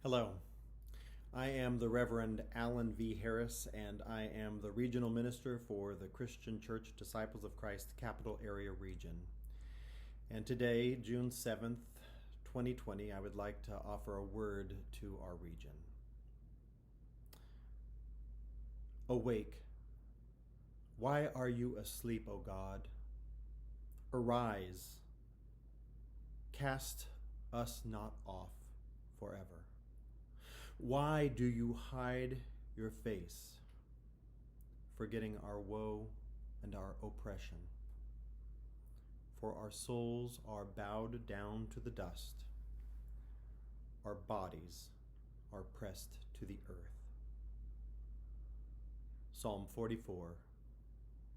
Hello, I am the Reverend Alan V. Harris, and I am the Regional Minister for the Christian Church Disciples of Christ Capital Area Region. And today, June 7th, 2020, I would like to offer a word to our region. Awake! Why are you asleep, O God? Arise! Cast us not off forever. Why do you hide your face, forgetting our woe and our oppression? For our souls are bowed down to the dust, our bodies are pressed to the earth. Psalm 44,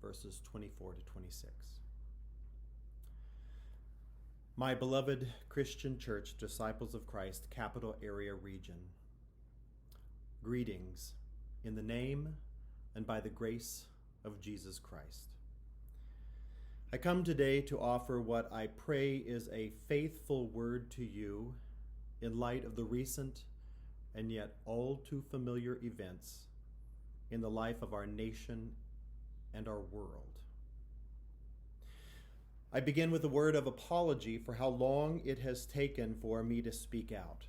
verses 24 to 26. My beloved Christian Church Disciples of Christ Capital Area Region, greetings in the name and by the grace of Jesus Christ. I come today to offer what I pray is a faithful word to you in light of the recent and yet all too familiar events in the life of our nation and our world. I begin with a word of apology for how long it has taken for me to speak out.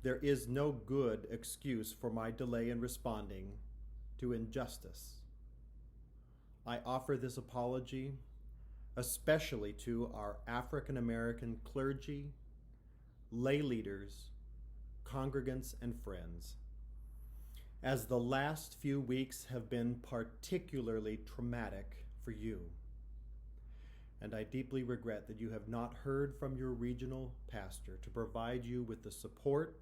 There is no good excuse for my delay in responding to injustice. I offer this apology especially to our African American clergy, lay leaders, congregants, and friends, as the last few weeks have been particularly traumatic for you. And I deeply regret that you have not heard from your regional pastor to provide you with the support,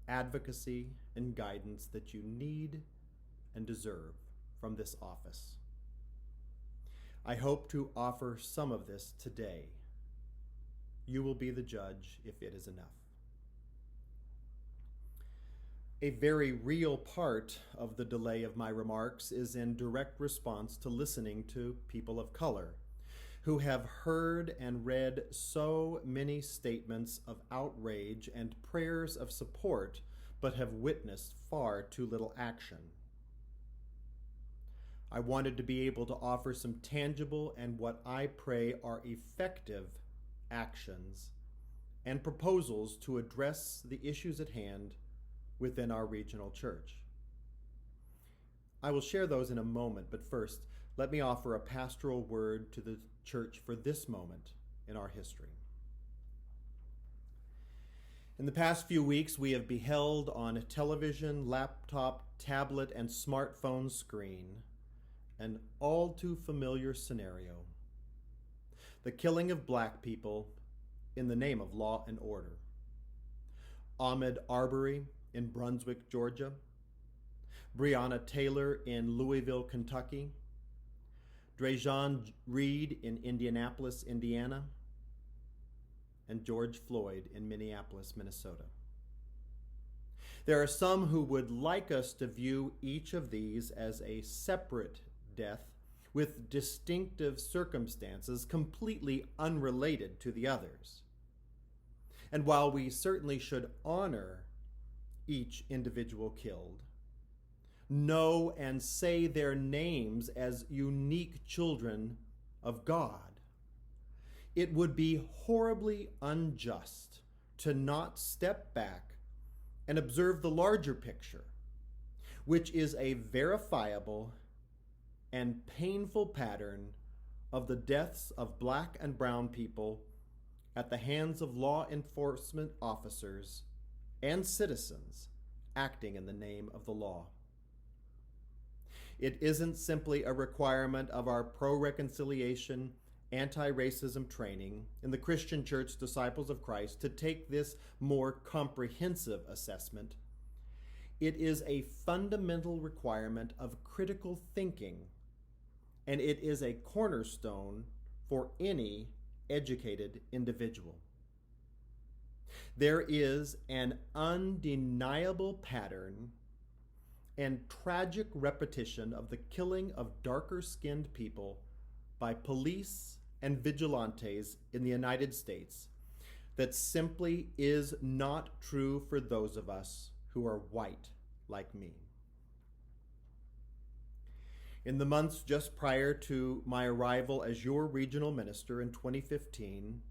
advocacy, and guidance that you need and deserve from this office. I hope to offer some of this today. You will be the judge if it is enough. A very real part of the delay of my remarks is in direct response to listening to people of color who have heard and read so many statements of outrage and prayers of support, but have witnessed far too little action. I wanted to be able to offer some tangible and what I pray are effective actions and proposals to address the issues at hand within our regional church. I will share those in a moment, but first, let me offer a pastoral word to the church for this moment in our history. In the past few weeks, we have beheld on television, laptop, tablet, and smartphone screen an all too familiar scenario: the killing of Black people in the name of law and order. Ahmaud Arbery in Brunswick, Georgia, Breonna Taylor in Louisville, Kentucky, Drejon Reed in Indianapolis, Indiana, and George Floyd in Minneapolis, Minnesota. There are some who would like us to view each of these as a separate death with distinctive circumstances completely unrelated to the others. And while we certainly should honor each individual killed, know and say their names as unique children of God, it would be horribly unjust to not step back and observe the larger picture, which is a verifiable and painful pattern of the deaths of Black and brown people at the hands of law enforcement officers and citizens acting in the name of the law. It isn't simply a requirement of our pro-reconciliation, anti-racism training in the Christian Church Disciples of Christ to take this more comprehensive assessment. It is a fundamental requirement of critical thinking, and it is a cornerstone for any educated individual. There is an undeniable pattern and tragic repetition of the killing of darker-skinned people by police and vigilantes in the United States that simply is not true for those of us who are white like me. In the months just prior to my arrival as your regional minister in 2015,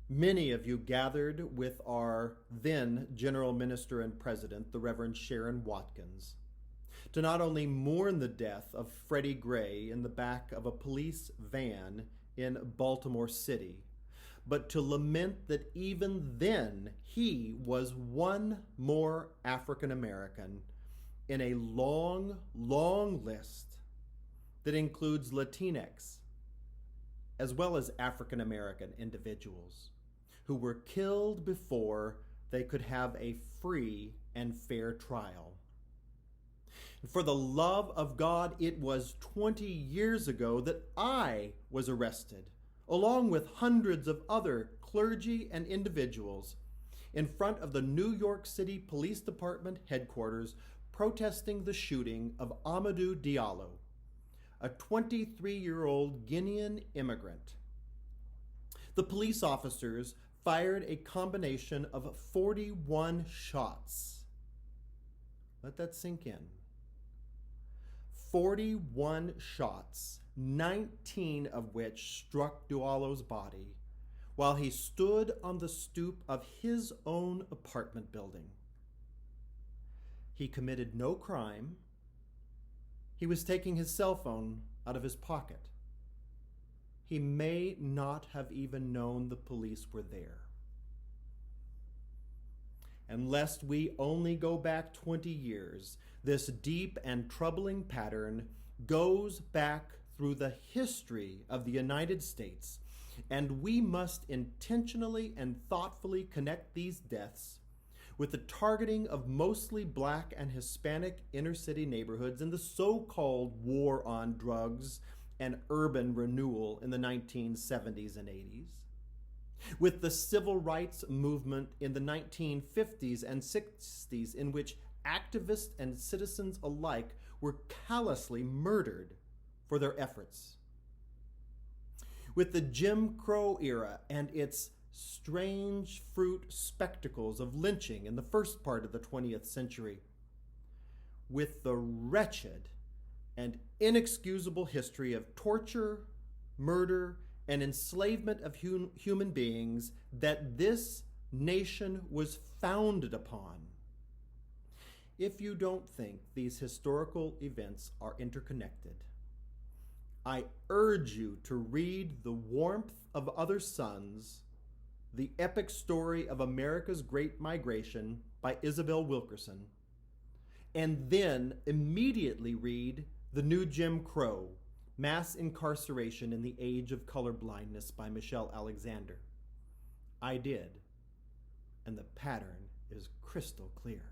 many of you gathered with our then General Minister and President, the Reverend Sharon Watkins, to not only mourn the death of Freddie Gray in the back of a police van in Baltimore City, but to lament that even then he was one more African American in a long, long list that includes Latinx as well as African American individuals who were killed before they could have a free and fair trial. For the love of God, it was 20 years ago that I was arrested, along with hundreds of other clergy and individuals, in front of the New York City Police Department headquarters, protesting the shooting of Amadou Diallo, a 23-year-old Guinean immigrant. The police officers fired a combination of 41 shots. Let that sink in. 41 shots, 19 of which struck Diallo's body while he stood on the stoop of his own apartment building. He committed no crime. He was taking his cell phone out of his pocket. He may not have even known the police were there. And lest we only go back 20 years, this deep and troubling pattern goes back through the history of the United States, and we must intentionally and thoughtfully connect these deaths with the targeting of mostly Black and Hispanic inner-city neighborhoods and the so-called war on drugs and urban renewal in the 1970s and 80s, with the civil rights movement in the 1950s and 60s, in which activists and citizens alike were callously murdered for their efforts, with the Jim Crow era and its strange fruit spectacles of lynching in the first part of the 20th century, with the wretched and inexcusable history of torture, murder, and enslavement of human beings that this nation was founded upon. If you don't think these historical events are interconnected, I urge you to read The Warmth of Other Suns, The Epic Story of America's Great Migration by Isabel Wilkerson, and then immediately read The New Jim Crow, Mass Incarceration in the Age of Colorblindness by Michelle Alexander. I did, and the pattern is crystal clear.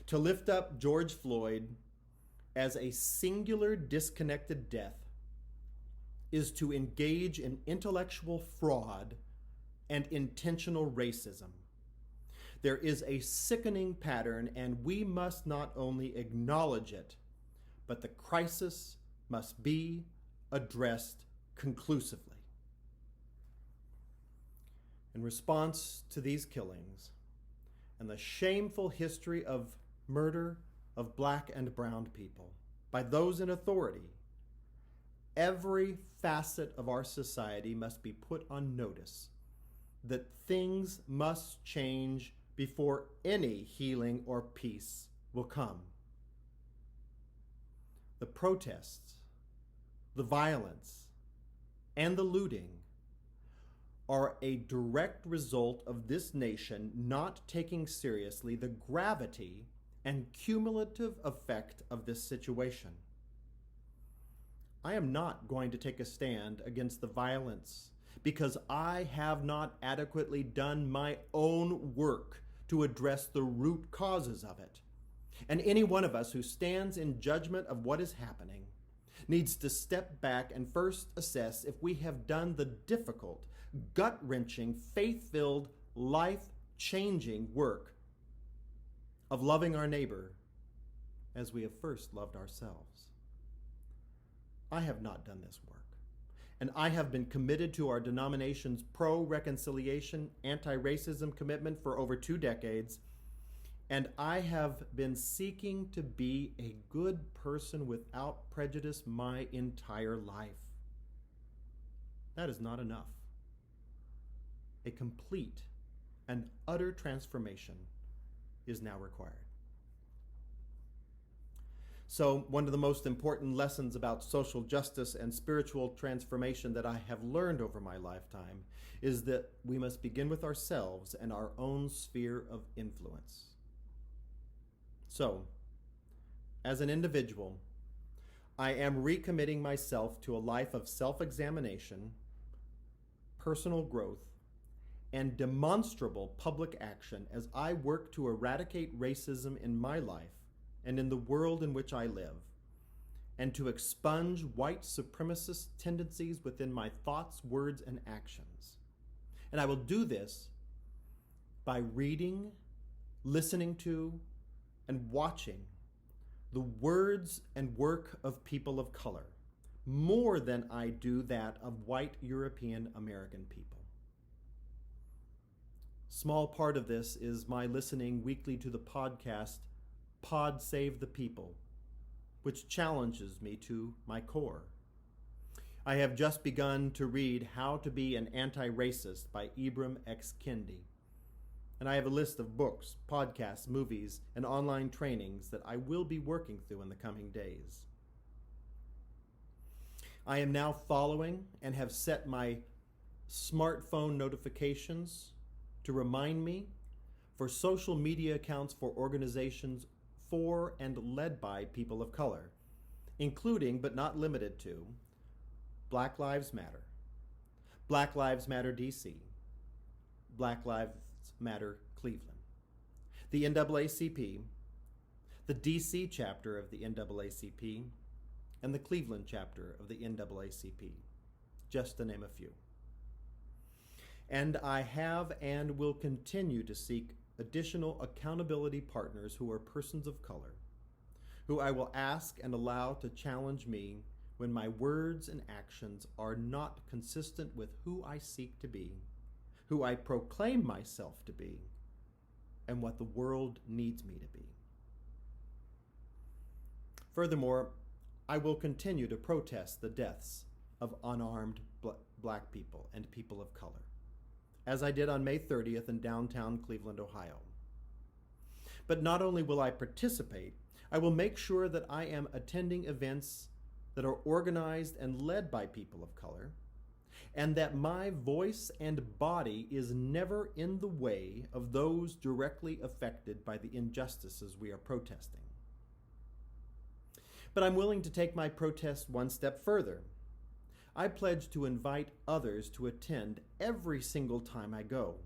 To lift up George Floyd as a singular disconnected death is to engage in intellectual fraud and intentional racism. There is a sickening pattern, and we must not only acknowledge it, but the crisis must be addressed conclusively. In response to these killings and the shameful history of murder of Black and brown people by those in authority, every facet of our society must be put on notice that things must change before any healing or peace will come. The protests, the violence, and the looting are a direct result of this nation not taking seriously the gravity and cumulative effect of this situation. I am not going to take a stand against the violence because I have not adequately done my own work to address the root causes of it. And any one of us who stands in judgment of what is happening needs to step back and first assess if we have done the difficult, gut-wrenching, faith-filled, life-changing work of loving our neighbor as we have first loved ourselves. I have not done this work, and I have been committed to our denomination's pro-reconciliation, anti-racism commitment for over 2 decades, and I have been seeking to be a good person without prejudice my entire life. That is not enough. A complete and utter transformation is now required. So, one of the most important lessons about social justice and spiritual transformation that I have learned over my lifetime is that we must begin with ourselves and our own sphere of influence. So, as an individual, I am recommitting myself to a life of self-examination, personal growth, and demonstrable public action as I work to eradicate racism in my life and in the world in which I live, and to expunge white supremacist tendencies within my thoughts, words, and actions. And I will do this by reading, listening to, and watching the words and work of people of color, more than I do that of white European American people. Small part of this is my listening weekly to the podcast Pod Save the People, which challenges me to my core. I have just begun to read How to Be an Anti-Racist by Ibram X. Kendi, and I have a list of books, podcasts, movies, and online trainings that I will be working through in the coming days. I am now following and have set my smartphone notifications to remind me for social media accounts for organizations for and led by people of color, including but not limited to Black Lives Matter, Black Lives Matter DC, Black Lives Matter Cleveland, the NAACP, the DC chapter of the NAACP, and the Cleveland chapter of the NAACP, just to name a few. And I have and will continue to seek additional accountability partners who are persons of color, who I will ask and allow to challenge me when my words and actions are not consistent with who I seek to be, who I proclaim myself to be, and what the world needs me to be. Furthermore, I will continue to protest the deaths of unarmed black people and people of color, as I did on May 30th in downtown Cleveland, Ohio. But not only will I participate, I will make sure that I am attending events that are organized and led by people of color, and that my voice and body is never in the way of those directly affected by the injustices we are protesting. But I'm willing to take my protest one step further. I pledge to invite others to attend every single time I go,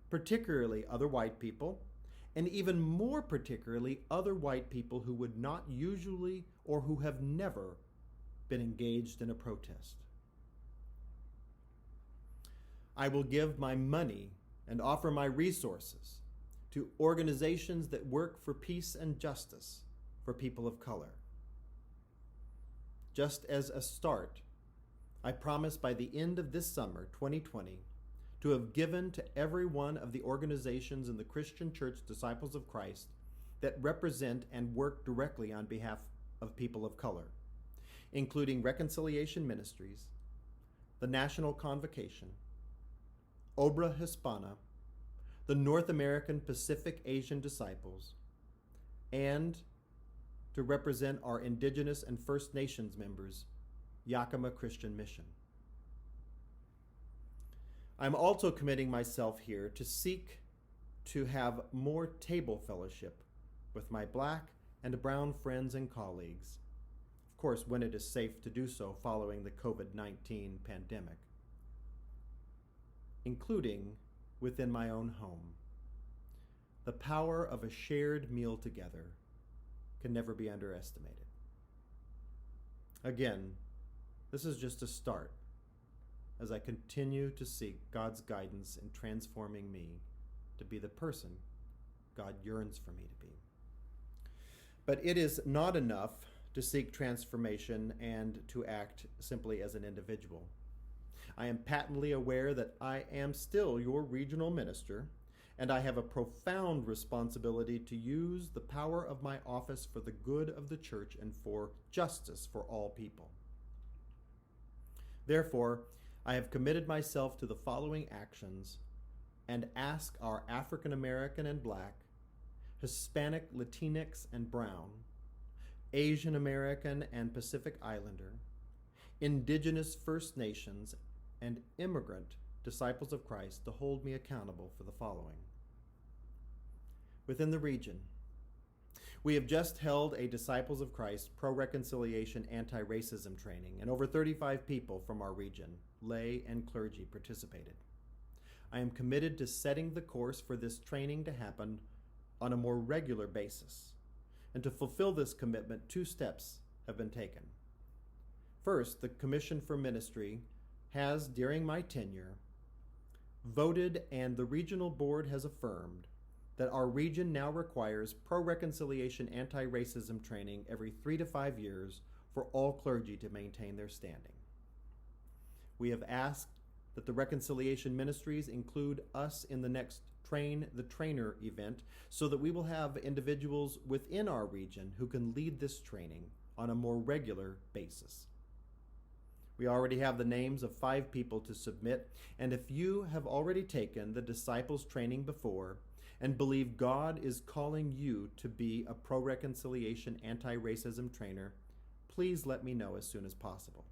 particularly other white people, and even more particularly other white people who would not usually or who have never been engaged in a protest. I will give my money and offer my resources to organizations that work for peace and justice for people of color. Just as a start, I promise by the end of this summer, 2020, to have given to every one of the organizations in the Christian Church Disciples of Christ that represent and work directly on behalf of people of color, including Reconciliation Ministries, the National Convocation, Obra Hispana, the North American Pacific Asian Disciples, and to represent our Indigenous and First Nations members, Yakima Christian Mission. I'm also committing myself here to seek to have more table fellowship with my black and brown friends and colleagues, of course, when it is safe to do so following the COVID-19 pandemic, including within my own home. The power of a shared meal together can never be underestimated. Again, this is just a start as I continue to seek God's guidance in transforming me to be the person God yearns for me to be. But it is not enough to seek transformation and to act simply as an individual. I am patently aware that I am still your regional minister, and I have a profound responsibility to use the power of my office for the good of the church and for justice for all people. Therefore, I have committed myself to the following actions and ask our African American and Black, Hispanic, Latinx, and Brown, Asian American and Pacific Islander, Indigenous First Nations, and immigrant disciples of Christ to hold me accountable for the following. Within the region, we have just held a Disciples of Christ pro-reconciliation anti-racism training, and over 35 people from our region, lay and clergy, participated. I am committed to setting the course for this training to happen on a more regular basis. And to fulfill this commitment, 2 steps have been taken. First, the Commission for Ministry has, during my tenure, voted and the regional board has affirmed that our region now requires pro-reconciliation anti-racism training every 3 to 5 years for all clergy to maintain their standing. We have asked that the reconciliation ministries include us in the next Train the Trainer event so that we will have individuals within our region who can lead this training on a more regular basis. We already have the names of 5 people to submit, and if you have already taken the disciples training before and believe God is calling you to be a pro-reconciliation anti-racism trainer, please let me know as soon as possible.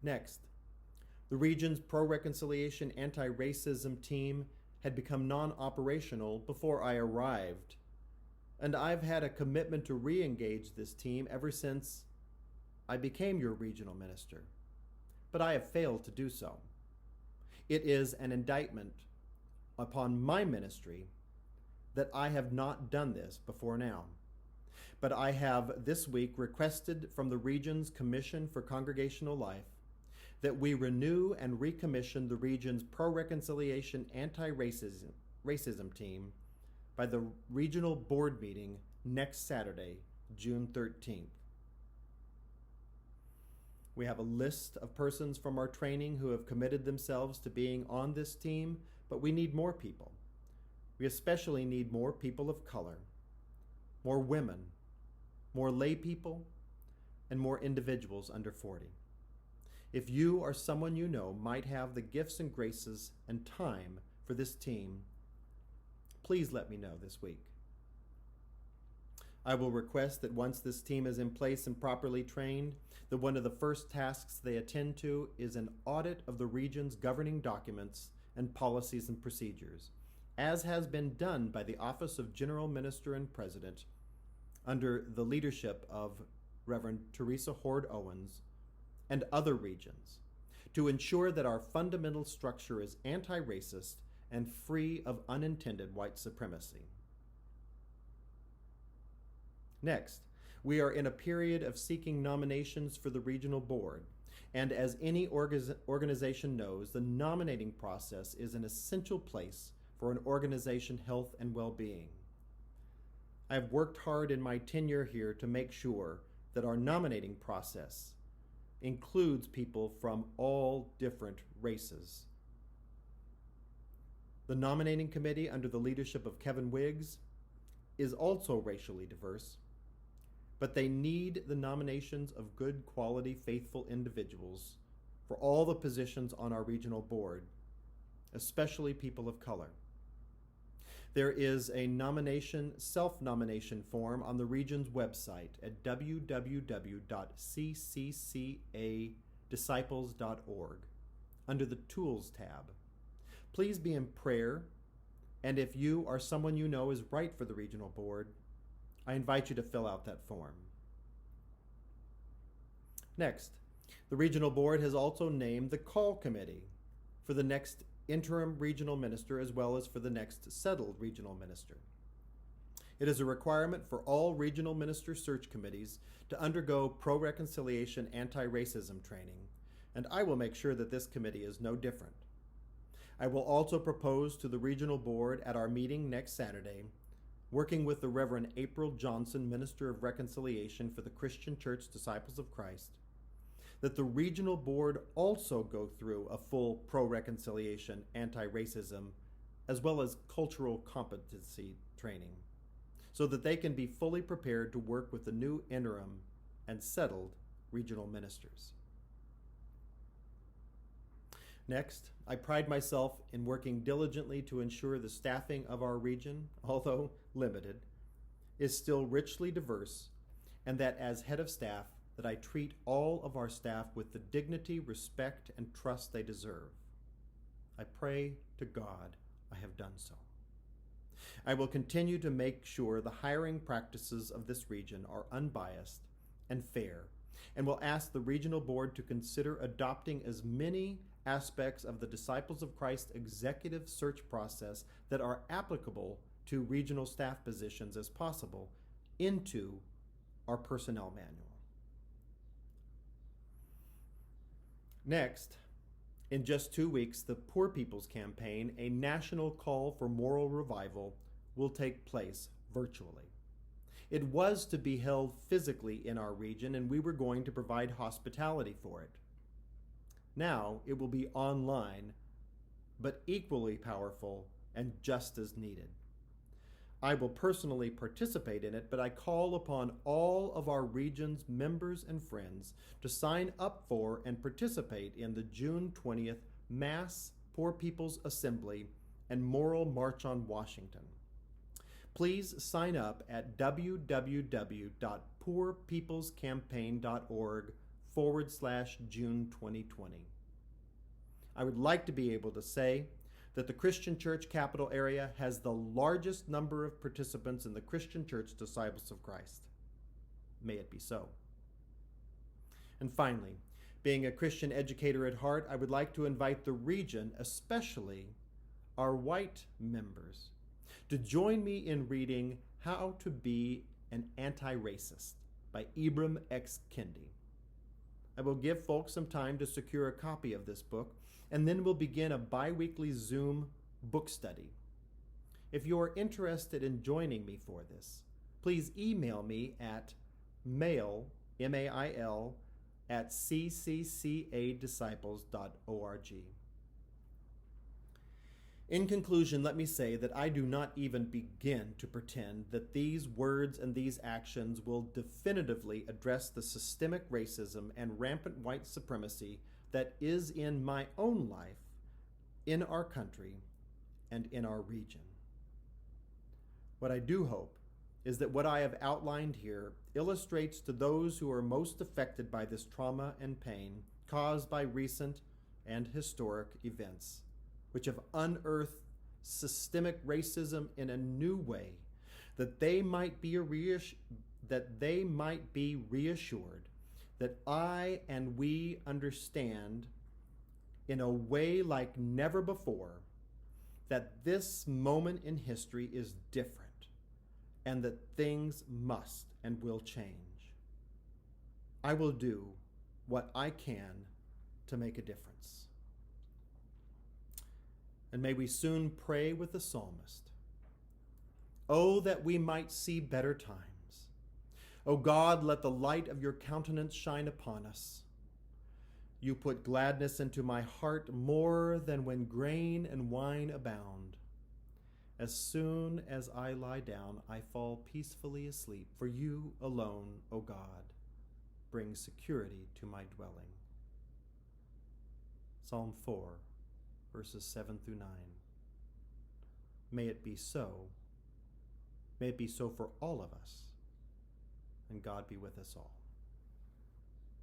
Next, the region's pro-reconciliation anti-racism team had become non-operational before I arrived, and I've had a commitment to re-engage this team ever since I became your regional minister, but I have failed to do so. It is an indictment upon my ministry that I have not done this before now. But I have this week requested from the region's Commission for Congregational Life that we renew and recommission the region's pro-reconciliation anti-racism team by the regional board meeting next Saturday, June 13th. We have a list of persons from our training who have committed themselves to being on this team, but we need more people. We especially need more people of color, more women, more lay people, and more individuals under 40. If you or someone you know might have the gifts and graces and time for this team, please let me know this week. I will request that once this team is in place and properly trained, that one of the first tasks they attend to is an audit of the region's governing documents and policies and procedures, as has been done by the Office of General Minister and President under the leadership of Reverend Teresa Hord Owens and other regions, to ensure that our fundamental structure is anti-racist and free of unintended white supremacy. Next, we are in a period of seeking nominations for the regional board, and as any organization knows, the nominating process is an essential place for an organization's health and well-being. I have worked hard in my tenure here to make sure that our nominating process includes people from all different races. The nominating committee under the leadership of Kevin Wiggs is also racially diverse, but they need the nominations of good quality, faithful individuals for all the positions on our regional board, especially people of color. There is a self-nomination form on the region's website at www.cccadisciples.org under the Tools tab. Please be in prayer, and if you or someone you know is right for the regional board, I invite you to fill out that form. Next, the regional board has also named the call committee for the next interim regional minister as well as for the next settled regional minister. It is a requirement for all regional minister search committees to undergo pro-reconciliation anti-racism training, and I will make sure that this committee is no different. I will also propose to the regional board at our meeting next Saturday, working with the Reverend April Johnson, Minister of Reconciliation for the Christian Church Disciples of Christ, that the regional board also go through a full pro-reconciliation, anti-racism, as well as cultural competency training, so that they can be fully prepared to work with the new interim and settled regional ministers. Next, I pride myself in working diligently to ensure the staffing of our region, although limited, is still richly diverse, and that as head of staff, that I treat all of our staff with the dignity, respect, and trust they deserve. I pray to God I have done so. I will continue to make sure the hiring practices of this region are unbiased and fair, and will ask the regional board to consider adopting as many aspects of the Disciples of Christ executive search process that are applicable to regional staff positions as possible into our personnel manual. Next, in just 2 weeks, the Poor People's Campaign, a national call for moral revival, will take place virtually. It was to be held physically in our region, and we were going to provide hospitality for it. Now it will be online, but equally powerful and just as needed. I will personally participate in it, but I call upon all of our region's members and friends to sign up for and participate in the June 20th Mass Poor People's Assembly and Moral March on Washington. Please sign up at www.poorpeoplescampaign.org/June 2020. I would like to be able to say that the Christian Church capital area has the largest number of participants in the Christian Church Disciples of Christ. May it be so. And finally, being a Christian educator at heart, I would like to invite the region, especially our white members, to join me in reading How to Be an Anti-Racist by Ibram X. Kendi. I will give folks some time to secure a copy of this book, and then we'll begin a bi-weekly Zoom book study. If you are interested in joining me for this, please email me at mail, M-A-I-L, at cccadisciples.org. In conclusion, let me say that I do not even begin to pretend that these words and these actions will definitively address the systemic racism and rampant white supremacy that is in my own life, in our country, and in our region. What I do hope is that what I have outlined here illustrates to those who are most affected by this trauma and pain caused by recent and historic events, which have unearthed systemic racism in a new way, that they might be reassured that I and we understand in a way like never before that this moment in history is different and that things must and will change. I will do what I can to make a difference. And may we soon pray with the psalmist. Oh, that we might see better times. O God, let the light of your countenance shine upon us. You put gladness into my heart more than when grain and wine abound. As soon as I lie down, I fall peacefully asleep, for you alone, O God, bring security to my dwelling. Psalm 4, verses 7 through 9. May it be so. May it be so for all of us. And God be with us all.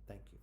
Thank you.